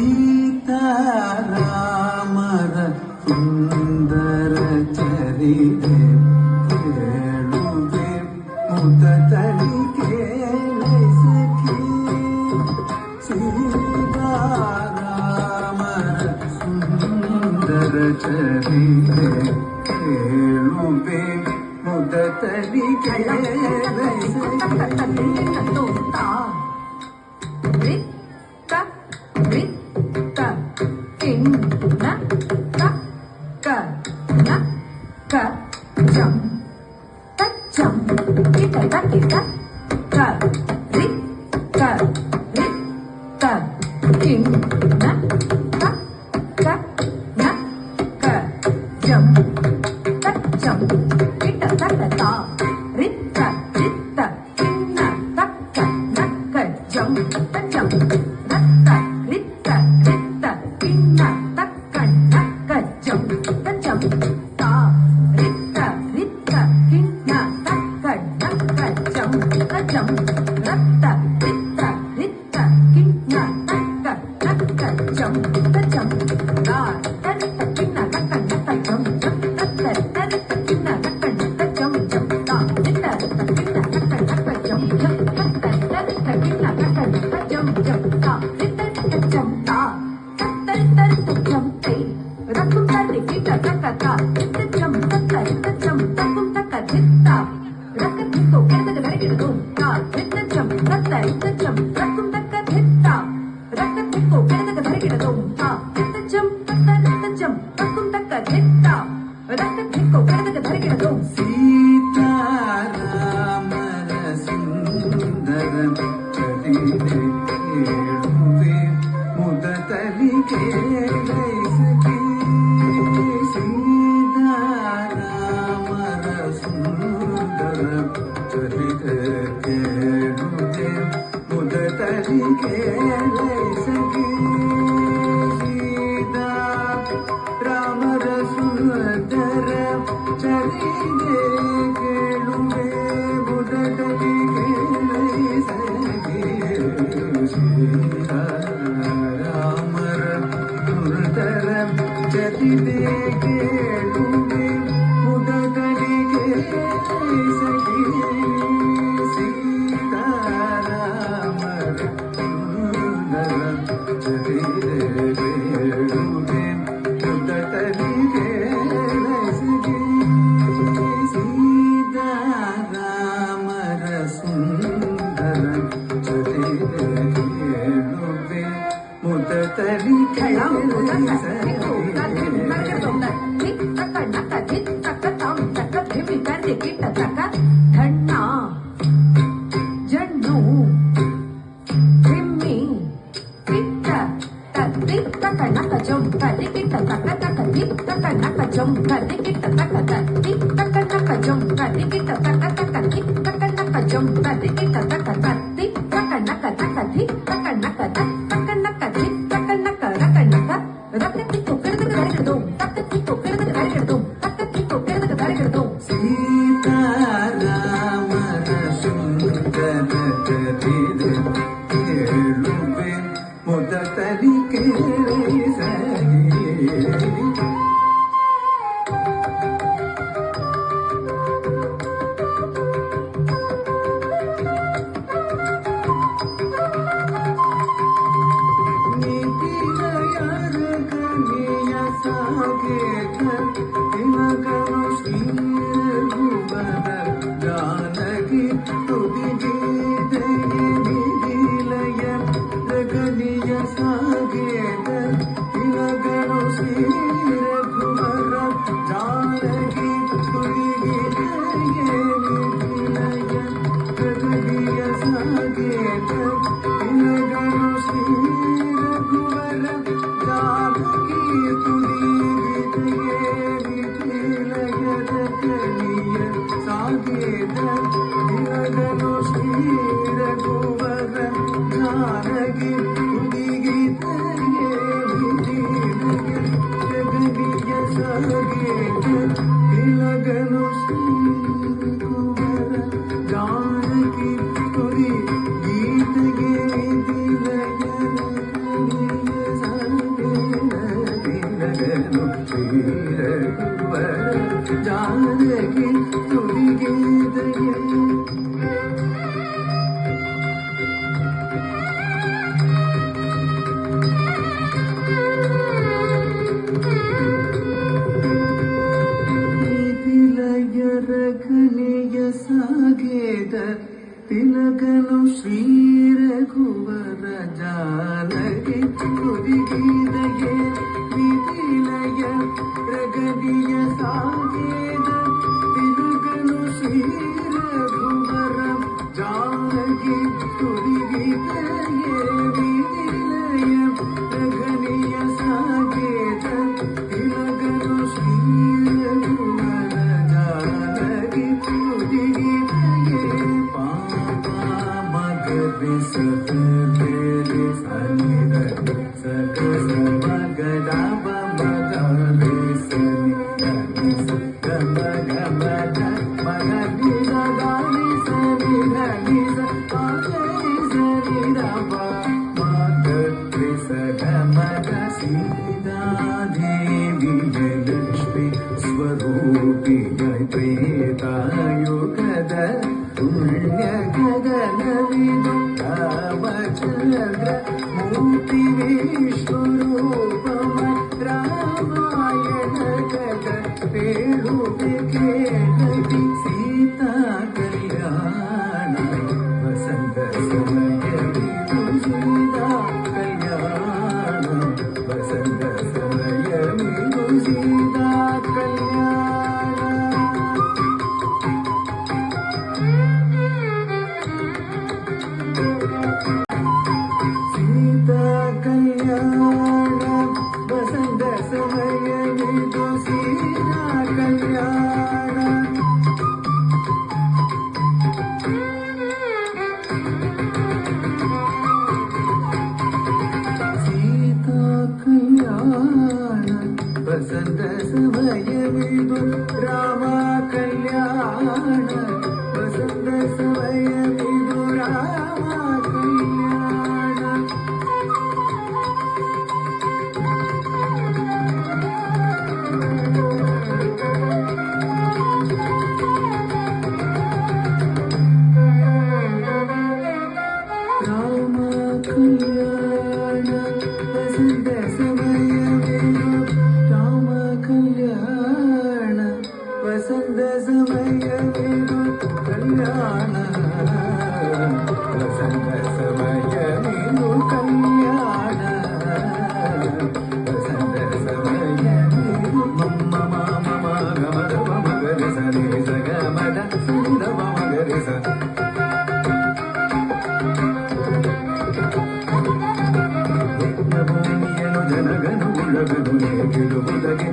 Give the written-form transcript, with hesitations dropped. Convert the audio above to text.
ಸೀತಾರಾಮರ ಸುಂದರ ಚರಿತೆ ಕೇಳುವೆ ಮುದತಲಿ ಕೇಳೈ ಸಖಿ ಸೀತಾರಾಮರ ಸುಂದರ ಚರಿತೆ ಕೇಳುವೆ ಮುದತಲಿ ಕೇಳೈ ಸಖಿ ಶ್ರೀ ರಘುವರ ಜಾನಕಿ ರಘುವರ ಜಾನಕಿ ತುಡಿಗೆ ದಯೆ ರಘನೆಯ ಸಾಗೇದ ತಿಲಕನು ಶ್ರೀ ರಘುವರ ಜಾನಕಿ ತುಡಿಗಿದೆಯೇ ವಿಧಿಲಯ ರಘನೆಯ ಸಾಗೇದ ತಿಲಕನು ಶ್ರೀ ರಘುವರ ಜಾನಕಿ ತುಡಿಗಿದೆಯೇ ವಿಧಿಲಯ ರಘನೆಯ ಸಾಗೇದ ತಿಲಕನು ಶ್ರೀ लक्ष्मी स्वरूपी त्रेतायुगद पुण्य गगन विदु रामचंद्र मूर्ति विश्वरूपम रामायण गद पेरु केळति सीता कल्याण वसंत समय सीता कल्याण वसंत समय सीता कल्याण सीता कल्याण वसंत समय सीता कल्याण सीता कल्याण वसंत समय विदु राम कल्याण वसंत समय विदु राम कल्याण राम कल्याण वसंत समय विदु राम कल्याण वसंत समय विदु कल्याण वसंत समय विदु कल्याण वसंत समय विदु मम मम गमद मगर सरे सगमद सुंद मगर स ಭೂಮಿಯನ್ನು ಜನಗನು ಉಳಗನು ಗೆಲುವುದಕ್ಕೆ